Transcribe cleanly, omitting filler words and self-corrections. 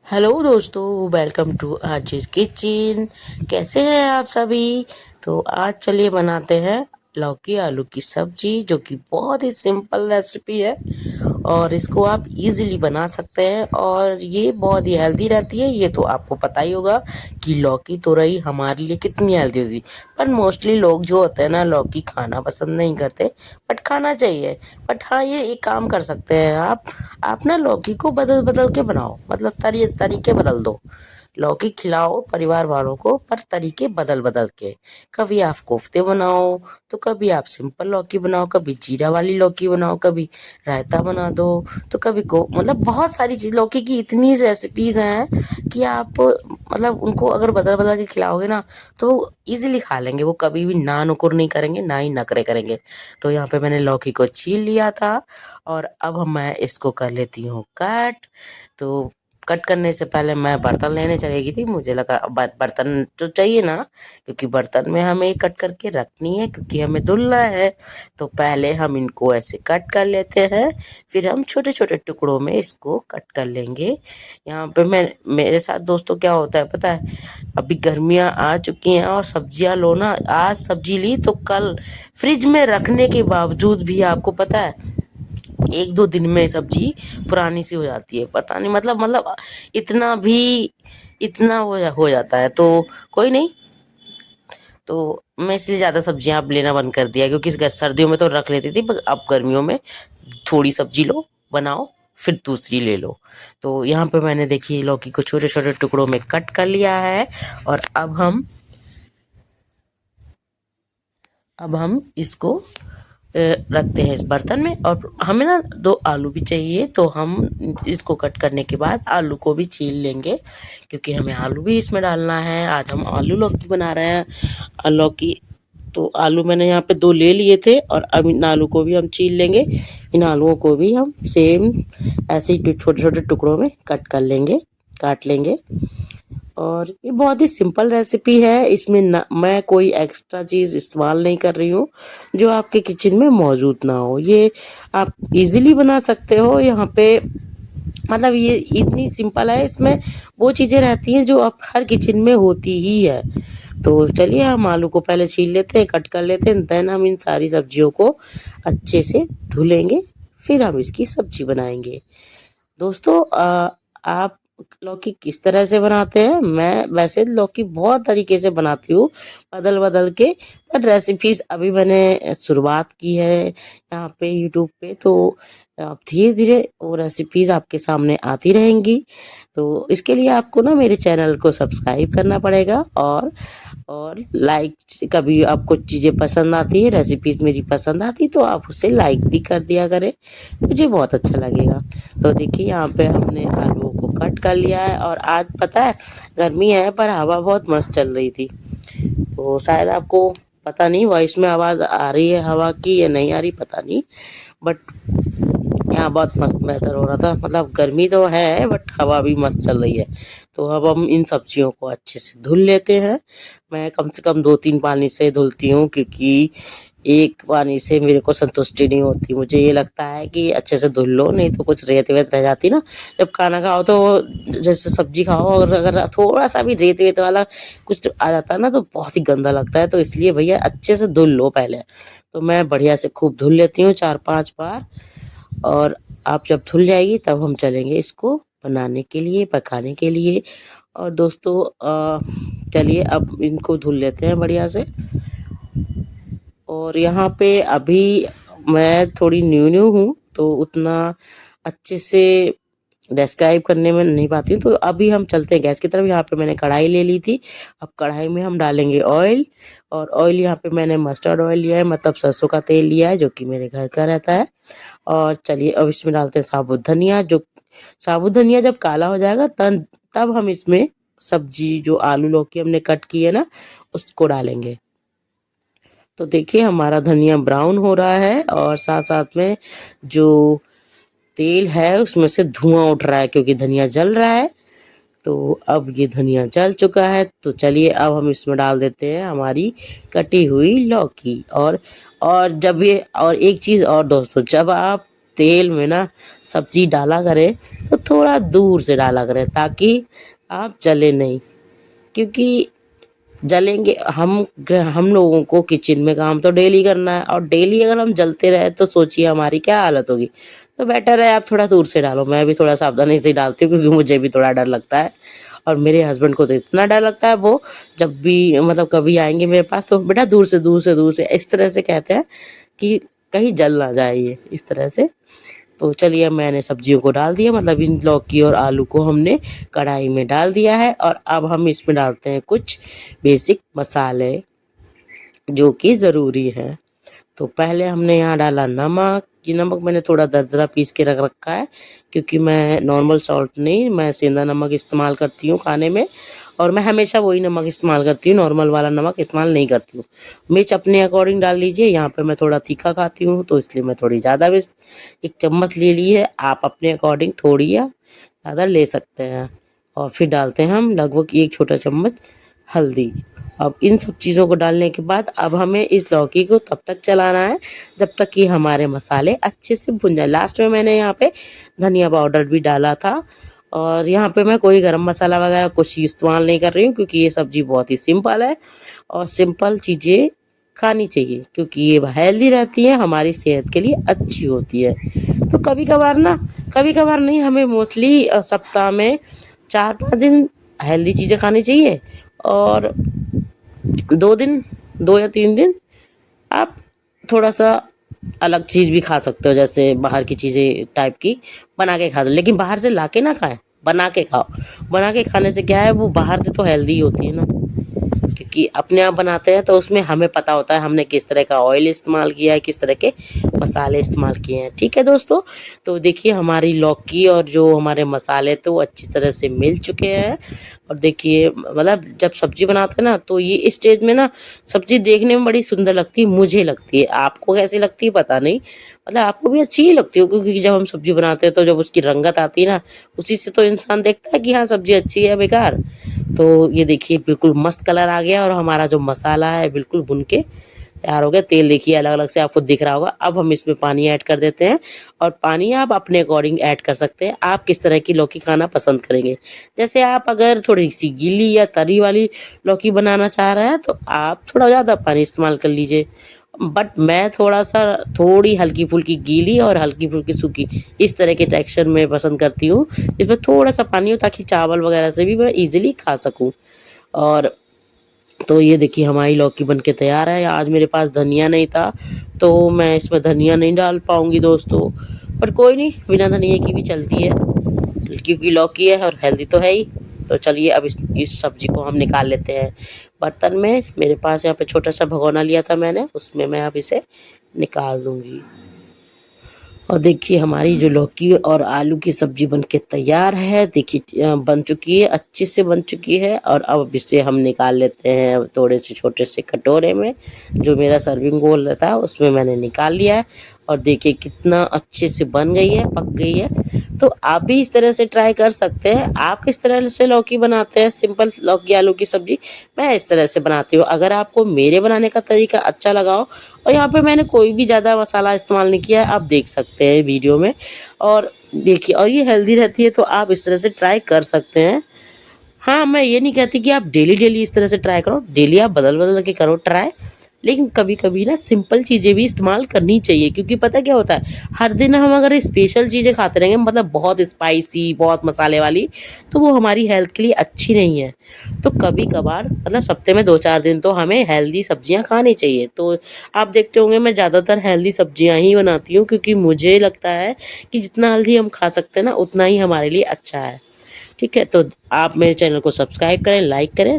Hello दोस्तों, welcome to RJs kitchen. कैसे हैं आप सभी? तो आज चलिए बनाते हैं लौकी आलू की सब्जी, जो कि बहुत ही सिंपल रेसिपी है और इसको आप इजीली बना सकते हैं और ये बहुत ही हेल्दी रहती है। ये तो आपको पता ही होगा कि लौकी तुरई हमारे लिए कितनी हेल्दी होती है। पर मोस्टली लोग जो होते हैं ना, लौकी खाना पसंद नहीं करते, बट खाना चाहिए। बट हाँ, ये एक काम कर सकते हैं आप ना लौकी को बदल बदल के बनाओ, मतलब तरीके बदल दो। लौकी खिलाओ परिवार वालों को, पर तरीके बदल बदल के। कभी आप कोफ्ते बनाओ, तो कभी आप सिंपल लौकी बनाओ, कभी जीरा वाली लौकी बनाओ, कभी रायता बना दो, तो कभी को मतलब बहुत सारी चीज। लौकी की इतनी रेसिपीज हैं कि आप मतलब उनको अगर बदल बदल के खिलाओगे ना, तो इजीली खा लेंगे। वो कभी भी ना नुकुर नहीं करेंगे, ना ही नखरे करेंगे। तो यहाँ पे मैंने लौकी को छील लिया था और अब मैं इसको कर लेती हूँ कट। तो कट करने से पहले मैं बर्तन लेने चली गई थी, मुझे लगा बर्तन तो चाहिए ना, क्योंकि बर्तन में हमें कट करके रखनी है, क्योंकि हमें धुलना है। तो पहले हम इनको ऐसे कट कर लेते हैं, फिर हम छोटे छोटे टुकड़ों में इसको कट कर लेंगे। यहाँ पे मेरे साथ दोस्तों क्या होता है पता है? अभी गर्मियाँ आ चुकी हैं और सब्जियाँ लो ना, आज सब्जी ली तो कल फ्रिज में रखने के बावजूद भी आपको पता है एक दो दिन में सब्जी पुरानी सी हो जाती है। पता नहीं मतलब इतना भी इतना हो जाता है। तो कोई नहीं, तो मैं इसलिए ज़्यादा सब्जियां अब लेना बंद कर दिया, क्योंकि सर्दियों में तो रख लेती थी, पर अब गर्मियों में थोड़ी सब्जी लो, बनाओ, फिर दूसरी ले लो। तो यहाँ पे मैंने देखिए लौकी को छोटे छोटे टुकड़ों में कट कर लिया है और अब हम इसको रखते हैं इस बर्तन में। और हमें ना 2 आलू भी चाहिए, तो हम इसको कट करने के बाद आलू को भी छील लेंगे, क्योंकि हमें आलू भी इसमें डालना है। आज हम आलू लौकी बना रहे हैं। लौकी तो आलू मैंने यहाँ पे 2 ले लिए थे और अब इन आलू को भी हम छील लेंगे। इन आलूओं को भी हम सेम ऐसे ही छोटे छोटे टुकड़ों में कट कर लेंगे, काट लेंगे। और ये बहुत ही सिंपल रेसिपी है, इसमें ना मैं कोई एक्स्ट्रा चीज़ इस्तेमाल नहीं कर रही हूँ जो आपके किचन में मौजूद ना हो। ये आप इजीली बना सकते हो। यहाँ पे मतलब ये इतनी सिंपल है, इसमें वो चीज़ें रहती हैं जो आप हर किचन में होती ही है। तो चलिए हम आलू को पहले छील लेते हैं, कट कर लेते हैं, देन हम इन सारी सब्जियों को अच्छे से धुलेंगे, फिर हम इसकी सब्जी बनाएंगे। दोस्तों आप लौकी किस तरह से बनाते हैं? मैं वैसे लौकी बहुत तरीके से बनाती हूँ, बदल बदल के। पर रेसिपीज अभी मैंने शुरुआत की है यहाँ पे यूट्यूब पे, तो आप धीरे धीरे वो रेसिपीज आपके सामने आती रहेंगी। तो इसके लिए आपको ना मेरे चैनल को सब्सक्राइब करना पड़ेगा और लाइक, कभी आपको चीज़ें पसंद आती है, रेसिपीज मेरी पसंद आती, तो आप उसे लाइक भी कर दिया करें, मुझे बहुत अच्छा लगेगा। तो देखिए यहाँ पे हमने आलू को कट कर लिया है और आज पता है गर्मी है, पर हवा बहुत मस्त चल रही थी। तो शायद आपको पता नहीं वॉइस में आवाज़ आ रही है हवा की या नहीं आ रही, पता नहीं। बट यहाँ बहुत मस्त वेदर हो रहा था, मतलब गर्मी तो है बट हवा भी मस्त चल रही है। तो अब हम इन सब्जियों को अच्छे से धुल लेते हैं। मैं कम से कम 2-3 पानी से धुलती हूँ, क्योंकि एक पानी से मेरे को संतुष्टि नहीं होती। मुझे ये लगता है कि अच्छे से धुल लो, नहीं तो कुछ रेत वेत रह जाती ना जब खाना खाओ। तो जैसे सब्जी खाओ और अगर थोड़ा सा भी रेत वेत वाला कुछ आ जाता है ना, तो बहुत ही गंदा लगता है। तो इसलिए भैया अच्छे से धुल लो पहले। तो मैं बढ़िया से खूब धुल लेती हूँ 4-5 बार। और आप जब धुल जाएगी तब हम चलेंगे इसको बनाने के लिए, पकाने के लिए। और दोस्तों चलिए अब इनको धुल लेते हैं बढ़िया से। और यहाँ पे अभी मैं थोड़ी न्यू न्यू हूँ, तो उतना अच्छे से डिस्क्राइब करने में नहीं पाती हूँ। तो अभी हम चलते हैं गैस की तरफ। यहाँ पे मैंने कढ़ाई ले ली थी, अब कढ़ाई में हम डालेंगे ऑयल। और ऑयल यहाँ पे मैंने मस्टर्ड ऑयल लिया है, मतलब सरसों का तेल लिया है, जो कि मेरे घर का रहता है। और चलिए अब इसमें डालते हैं साबुत धनिया। जो साबुत धनिया जब काला हो जाएगा तब हम इसमें सब्जी, जो आलू लौकी हमने कट की है ना, उसको डालेंगे। तो देखिए हमारा धनिया ब्राउन हो रहा है और साथ साथ में जो तेल है उसमें से धुआं उठ रहा है, क्योंकि धनिया जल रहा है। तो अब ये धनिया जल चुका है, तो चलिए अब हम इसमें डाल देते हैं हमारी कटी हुई लौकी। और जब ये, और एक चीज़ और दोस्तों, जब आप तेल में ना सब्जी डाला करें तो थोड़ा दूर से डाला करें ताकि आप जले नहीं, क्योंकि जलेंगे हम लोगों को किचन में काम तो डेली करना है, और डेली अगर हम जलते रहे तो सोचिए हमारी क्या हालत होगी। तो बेटर है आप थोड़ा दूर से डालो। मैं भी थोड़ा सावधानी से डालती हूँ क्योंकि मुझे भी थोड़ा डर लगता है, और मेरे हस्बैंड को तो इतना डर लगता है, वो जब भी मतलब कभी आएंगे मेरे पास तो बेटा दूर से दूर से दूर से इस तरह से कहते हैं कि कहीं जल ना जाए ये, इस तरह से। तो चलिए अब मैंने सब्जियों को डाल दिया, मतलब इन लौकी और आलू को हमने कढ़ाई में डाल दिया है, और अब हम इसमें डालते हैं कुछ बेसिक मसाले जो कि ज़रूरी है। तो पहले हमने यहाँ डाला नमक। ये नमक मैंने थोड़ा दरदरा पीस के रख रखा है, क्योंकि मैं नॉर्मल सॉल्ट नहीं, मैं सेंधा नमक इस्तेमाल करती हूँ खाने में, और मैं हमेशा वही नमक इस्तेमाल करती हूँ, नॉर्मल वाला नमक इस्तेमाल नहीं करती हूँ। मिर्च अपने अकॉर्डिंग डाल लीजिए। यहाँ पे मैं थोड़ा तीखा खाती हूँ तो इसलिए मैं थोड़ी ज़्यादा मिर्च 1 चम्मच ले ली है। आप अपने अकॉर्डिंग थोड़ी या ज़्यादा ले सकते हैं। और फिर डालते हैं हम लगभग 1 छोटा चम्मच हल्दी। अब इन सब चीज़ों को डालने के बाद अब हमें इस लौकी को तब तक चलाना है जब तक कि हमारे मसाले अच्छे से भुन जाए। लास्ट में मैंने यहाँ पे धनिया पाउडर भी डाला था, और यहाँ पे मैं कोई गरम मसाला वगैरह कुछ इस्तेमाल नहीं कर रही हूँ, क्योंकि ये सब्ज़ी बहुत ही सिंपल है, और सिंपल चीज़ें खानी चाहिए क्योंकि ये हेल्दी रहती है, हमारी सेहत के लिए अच्छी होती है। तो कभी कभार नहीं, हमें मोस्टली सप्ताह में 4-5 दिन हेल्दी चीज़ें खानी चाहिए, और 2 या 3 दिन आप थोड़ा सा अलग चीज़ भी खा सकते हो, जैसे बाहर की चीज़ें टाइप की बना के खा दो, लेकिन बाहर से ला के ना खाएं, बना के खाओ। बना के खाने से क्या है, वो बाहर से तो हेल्दी होती है ना, क्योंकि अपने आप बनाते हैं तो उसमें हमें पता होता है हमने किस तरह का ऑयल इस्तेमाल किया है, किस तरह के मसाले इस्तेमाल किए हैं। ठीक है दोस्तों, तो देखिए हमारी लौकी और जो हमारे मसाले तो वो अच्छी तरह से मिल चुके हैं। और देखिए मतलब जब सब्जी बनाते हैं ना तो ये स्टेज में ना सब्जी देखने में बड़ी सुंदर लगती है, मुझे लगती है। आपको कैसी लगती है पता नहीं, मतलब आपको भी अच्छी ही लगती हो, क्योंकि जब हम सब्जी बनाते हैं तो जब उसकी रंगत आती है ना, उसी से तो इंसान देखता है कि हाँ सब्जी अच्छी है बेकार। तो ये देखिए बिल्कुल मस्त कलर आ गया, और हमारा जो मसाला है बिल्कुल भुन के तैयार हो गया। तेल देखिए अलग अलग से आपको दिख रहा होगा। अब हम इसमें पानी ऐड कर देते हैं, और पानी आप अपने अकॉर्डिंग ऐड कर सकते हैं, आप किस तरह की लौकी खाना पसंद करेंगे। जैसे आप अगर थोड़ी सी गीली या तरी वाली लौकी बनाना चाह रहे हैं तो आप थोड़ा ज़्यादा पानी इस्तेमाल कर लीजिए, बट मैं थोड़ी हल्की फुल्की गीली और हल्की फुल्की सूखी इस तरह के टेक्सचर में पसंद करती हूँ, इसमें थोड़ा सा पानी हो ताकि चावल वगैरह से भी मैं इजीली खा सकूँ। और तो ये देखिए हमारी लौकी बन के तैयार है। आज मेरे पास धनिया नहीं था तो मैं इसमें धनिया नहीं डाल पाऊंगी दोस्तों, पर कोई नहीं, बिना धनिया की भी चलती है क्योंकि लौकी है और हेल्दी तो है ही। तो चलिए अब इस सब्जी को हम निकाल लेते हैं बर्तन में। मेरे पास यहाँ पे छोटा सा भगोना लिया था मैंने, उसमें मैं अब इसे निकाल दूंगी। और देखिए हमारी जो लौकी और आलू की सब्जी बनके तैयार है। देखिए बन चुकी है, अच्छे से बन चुकी है, और अब इसे हम निकाल लेते हैं थोड़े से छोटे से कटोरे में। जो मेरा सर्विंग बोल रहता है उसमें मैंने निकाल लिया है, और देखिए कितना अच्छे से बन गई है, पक गई है। तो आप भी इस तरह से ट्राई कर सकते हैं। आप किस तरह से लौकी बनाते हैं, सिंपल लौकी आलू की सब्जी, मैं इस तरह से बनाती हूँ। अगर आपको मेरे बनाने का तरीका अच्छा लगा हो, और यहाँ पे मैंने कोई भी ज़्यादा मसाला इस्तेमाल नहीं किया है, आप देख सकते हैं वीडियो में। और देखिए, और ये हेल्दी रहती है तो आप इस तरह से ट्राई कर सकते हैं। हाँ, मैं ये नहीं कहती कि आप डेली डेली इस तरह से ट्राई करो, डेली आप बदल बदल के करो ट्राई, लेकिन कभी कभी ना सिंपल चीज़ें भी इस्तेमाल करनी चाहिए। क्योंकि पता क्या होता है, हर दिन हम अगर स्पेशल चीज़ें खाते रहेंगे, मतलब बहुत स्पाइसी बहुत मसाले वाली, तो वो हमारी हेल्थ के लिए अच्छी नहीं है। तो कभी कभार मतलब सप्ते में 2-4 दिन तो हमें हेल्दी सब्जियां खानी चाहिए। तो आप देखते होंगे मैं ज़्यादातर हेल्दी सब्जियां ही बनाती हूँ, क्योंकि मुझे लगता है कि जितना हेल्दी हम खा सकते हैं ना उतना ही हमारे लिए अच्छा है। ठीक है, तो आप मेरे चैनल को सब्सक्राइब करें, लाइक करें।